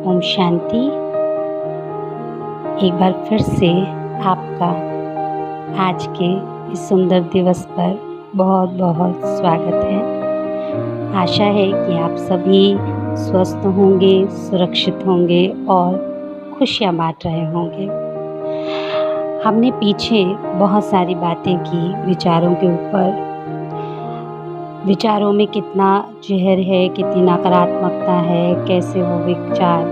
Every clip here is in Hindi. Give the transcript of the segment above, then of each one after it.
ओम शांति। एक बार फिर से आपका आज के इस सुंदर दिवस पर बहुत बहुत स्वागत है। आशा है कि आप सभी स्वस्थ होंगे, सुरक्षित होंगे और खुशियाँ बांट रहे होंगे। हमने पीछे बहुत सारी बातें की विचारों के ऊपर। विचारों में कितना जहर है, कितनी नकारात्मकता है, कैसे वो विचार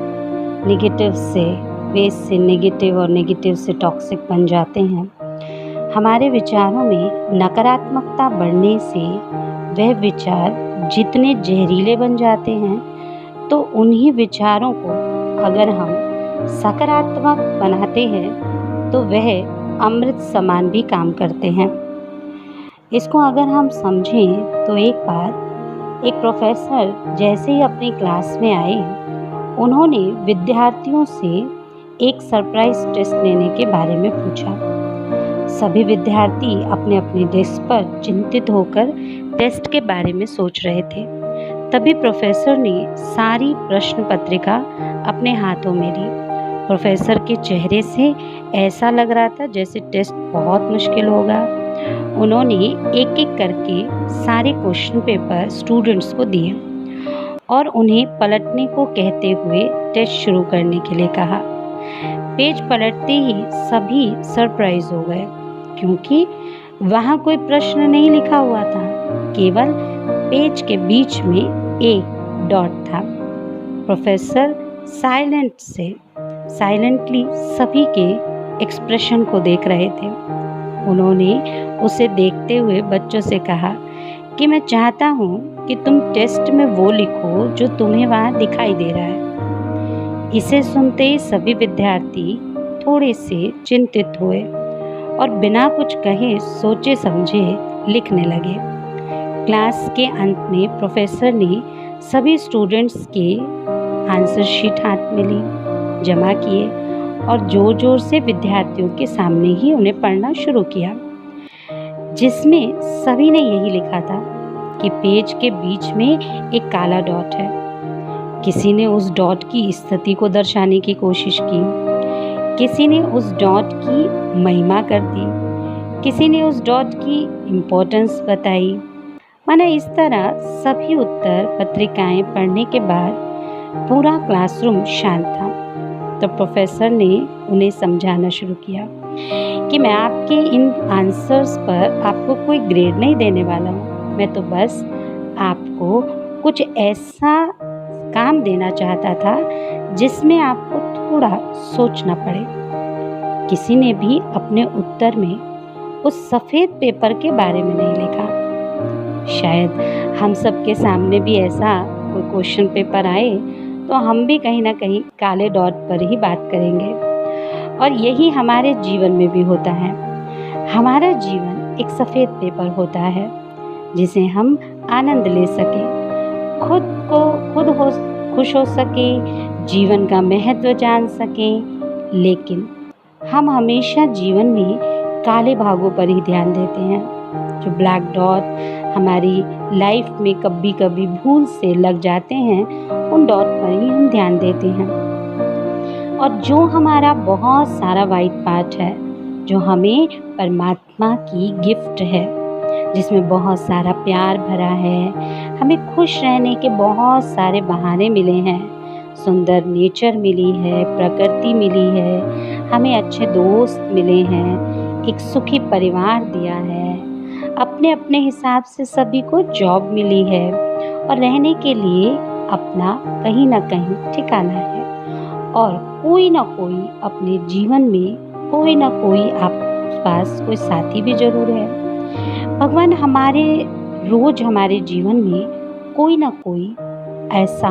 नेगेटिव से वेस्ट से नेगेटिव और नेगेटिव से टॉक्सिक बन जाते हैं। हमारे विचारों में नकारात्मकता बढ़ने से वह विचार जितने जहरीले बन जाते हैं, तो उन्हीं विचारों को अगर हम सकारात्मक बनाते हैं तो वह अमृत समान भी काम करते हैं। इसको अगर हम समझें तो एक बार एक प्रोफेसर जैसे ही अपनी क्लास में आए, उन्होंने विद्यार्थियों से एक सरप्राइज टेस्ट लेने के बारे में पूछा। सभी विद्यार्थी अपने अपने डेस्क पर चिंतित होकर टेस्ट के बारे में सोच रहे थे। तभी प्रोफेसर ने सारी प्रश्न पत्रिका अपने हाथों में ली। प्रोफेसर के चेहरे से ऐसा लग रहा था जैसे टेस्ट बहुत मुश्किल होगा। उन्होंने एक एक करके सारे क्वेश्चन पेपर स्टूडेंट्स को दिए और उन्हें पलटने को कहते हुए टेस्ट शुरू करने के लिए कहा। पेज पलटते ही सभी सरप्राइज हो गए, क्योंकि वहाँ कोई प्रश्न नहीं लिखा हुआ था, केवल पेज के बीच में एक डॉट था। प्रोफेसर साइलेंटली सभी के एक्सप्रेशन को देख रहे थे। उन्होंने उसे देखते हुए बच्चों से कहा कि मैं चाहता हूँ कि तुम टेस्ट में वो लिखो जो तुम्हें वहाँ दिखाई दे रहा है। इसे सुनते ही सभी विद्यार्थी थोड़े से चिंतित हुए और बिना कुछ कहे सोचे समझे लिखने लगे। क्लास के अंत में प्रोफेसर ने सभी स्टूडेंट्स के आंसर शीट हाथ में ली, जमा किए और जोर जोर से विद्यार्थियों के सामने ही उन्हें पढ़ना शुरू किया, जिसमें सभी ने यही लिखा था कि पेज के बीच में एक काला डॉट है। किसी ने उस डॉट की स्थिति को दर्शाने की कोशिश की, किसी ने उस डॉट की महिमा कर दी, किसी ने उस डॉट की इम्पोर्टेंस बताई। माना इस तरह सभी उत्तर पत्रिकाएं पढ़ने के बाद पूरा क्लासरूम शांत था। तो प्रोफेसर ने उन्हें समझाना शुरू किया कि मैं आपके इन आंसर्स पर आपको कोई ग्रेड नहीं देने वाला हूँ। मैं तो बस आपको कुछ ऐसा काम देना चाहता था जिसमें आपको थोड़ा सोचना पड़े। किसी ने भी अपने उत्तर में उस सफ़ेद पेपर के बारे में नहीं लिखा। शायद हम सबके सामने भी ऐसा कोई क्वेश्चन पेपर आए तो हम भी कहीं ना कहीं काले डॉट पर ही बात करेंगे। और यही हमारे जीवन में भी होता है। हमारा जीवन एक सफ़ेद पेपर होता है जिसे हम आनंद ले सकें, खुद खुश हो सकें, जीवन का महत्व जान सकें। लेकिन हम हमेशा जीवन में काले भागों पर ही ध्यान देते हैं। जो ब्लैक डॉट हमारी लाइफ में कभी कभी भूल से लग जाते हैं, उन डॉट पर ही हम ध्यान देते हैं। और जो हमारा बहुत सारा वाइट पार्ट है, जो हमें परमात्मा की गिफ्ट है, जिसमें बहुत सारा प्यार भरा है, हमें खुश रहने के बहुत सारे बहाने मिले हैं, सुंदर नेचर मिली है, प्रकृति मिली है, हमें अच्छे दोस्त मिले हैं, एक सुखी परिवार दिया है, अपने अपने हिसाब से सभी को जॉब मिली है और रहने के लिए अपना कहीं ना कहीं ठिकाना है। और कोई ना कोई अपने जीवन में कोई ना कोई आप पास कोई साथी भी जरूर है। भगवान रोज हमारे जीवन में कोई ना कोई ऐसा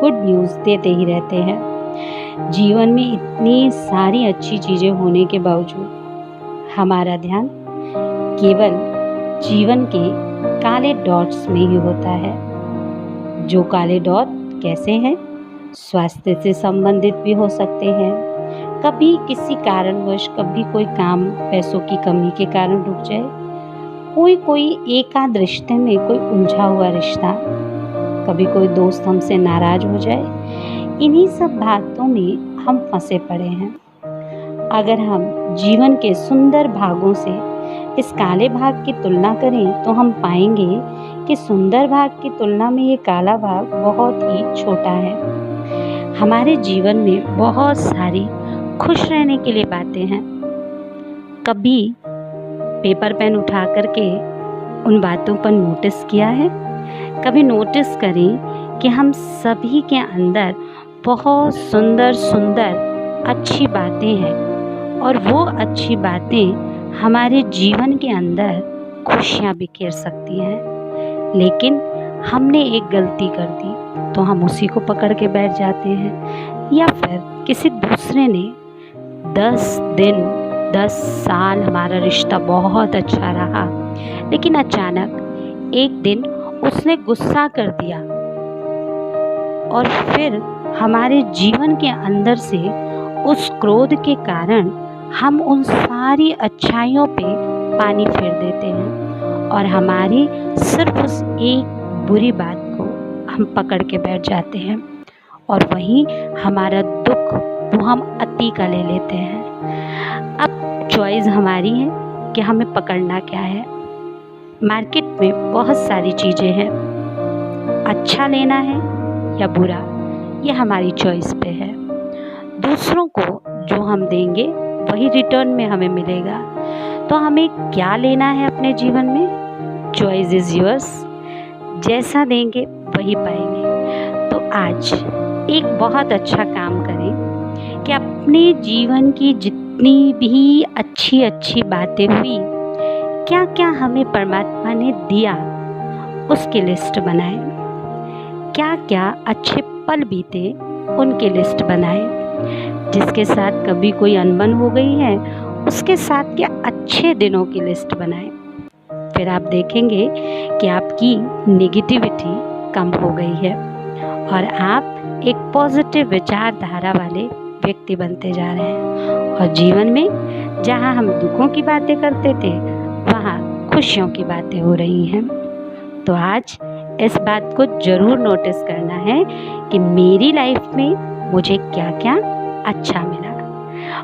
गुड न्यूज़ देते ही रहते हैं। जीवन में इतनी सारी अच्छी चीज़ें होने के बावजूद हमारा ध्यान केवल जीवन के काले डॉट्स में ही होता है। जो काले डॉट कैसे हैं? स्वास्थ्य से संबंधित भी हो सकते हैं। कभी किसी कारणवश कभी कोई काम पैसों की कमी के कारण रुक जाए, कोई एकांत रिश्ते में कोई उलझा हुआ रिश्ता, कभी कोई दोस्त हमसे नाराज हो जाए, इन्हीं सब बातों में हम फंसे पड़े हैं। अगर हम जीवन के सुंदर भागों से इस काले भाग की तुलना करें तो हम पाएंगे कि सुंदर भाग की तुलना में ये काला भाग बहुत ही छोटा है। हमारे जीवन में बहुत सारी खुश रहने के लिए बातें हैं। कभी पेपर पेन उठा करके उन बातों पर नोटिस किया है? कभी नोटिस करें कि हम सभी के अंदर बहुत सुंदर सुंदर अच्छी बातें हैं और वो अच्छी बातें हमारे जीवन के अंदर खुशियाँ बिखेर सकती हैं। लेकिन हमने एक गलती कर दी तो हम उसी को पकड़ के बैठ जाते हैं, या फिर किसी दूसरे ने 10 दिन 10 साल हमारा रिश्ता बहुत अच्छा रहा, लेकिन अचानक एक दिन उसने गुस्सा कर दिया और फिर हमारे जीवन के अंदर से उस क्रोध के कारण हम उन सारी अच्छाइयों पे पानी फेर देते हैं और हमारी सिर्फ उस एक बुरी बात को हम पकड़ के बैठ जाते हैं और वहीं हमारा दुख वो हम अति का ले लेते हैं। अब चॉइस हमारी है कि हमें पकड़ना क्या है। मार्केट में बहुत सारी चीज़ें हैं, अच्छा लेना है या बुरा, ये हमारी चॉइस पे है। दूसरों को जो हम देंगे वही रिटर्न में हमें मिलेगा, तो हमें क्या लेना है अपने जीवन में? Choice is yours. जैसा देंगे वही पाएंगे। तो आज एक बहुत अच्छा काम करें कि अपने जीवन की जितनी भी अच्छी अच्छी बातें हुई, क्या क्या हमें परमात्मा ने दिया, उसकी लिस्ट बनाएं। क्या क्या अच्छे पल बीते उनकी लिस्ट बनाएं। जिसके साथ कभी कोई अनबन हो गई है उसके साथ के अच्छे दिनों की लिस्ट बनाएं। फिर आप देखेंगे कि आपकी नेगेटिविटी कम हो गई है और आप एक पॉजिटिव विचारधारा वाले व्यक्ति बनते जा रहे हैं। और जीवन में जहां हम दुखों की बातें करते थे वहां खुशियों की बातें हो रही हैं। तो आज इस बात को ज़रूर नोटिस करना है कि मेरी लाइफ में मुझे क्या क्या अच्छा मिला।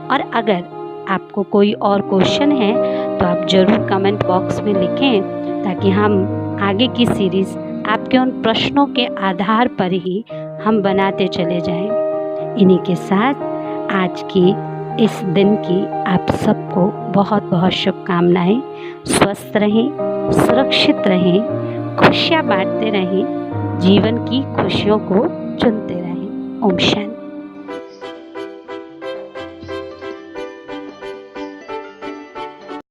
और अगर आपको कोई और क्वेश्चन है तो आप ज़रूर कमेंट बॉक्स में लिखें, ताकि हम आगे की सीरीज़ आपके उन प्रश्नों के आधार पर ही हम बनाते चले जाएं। इन्हीं के साथ आज की इस दिन की आप सबको बहुत बहुत शुभकामनाएं। स्वस्थ रहें, सुरक्षित रहें, खुशियाँ बांटते रहें, जीवन की खुशियों को चुनते रहें। ओम शांति।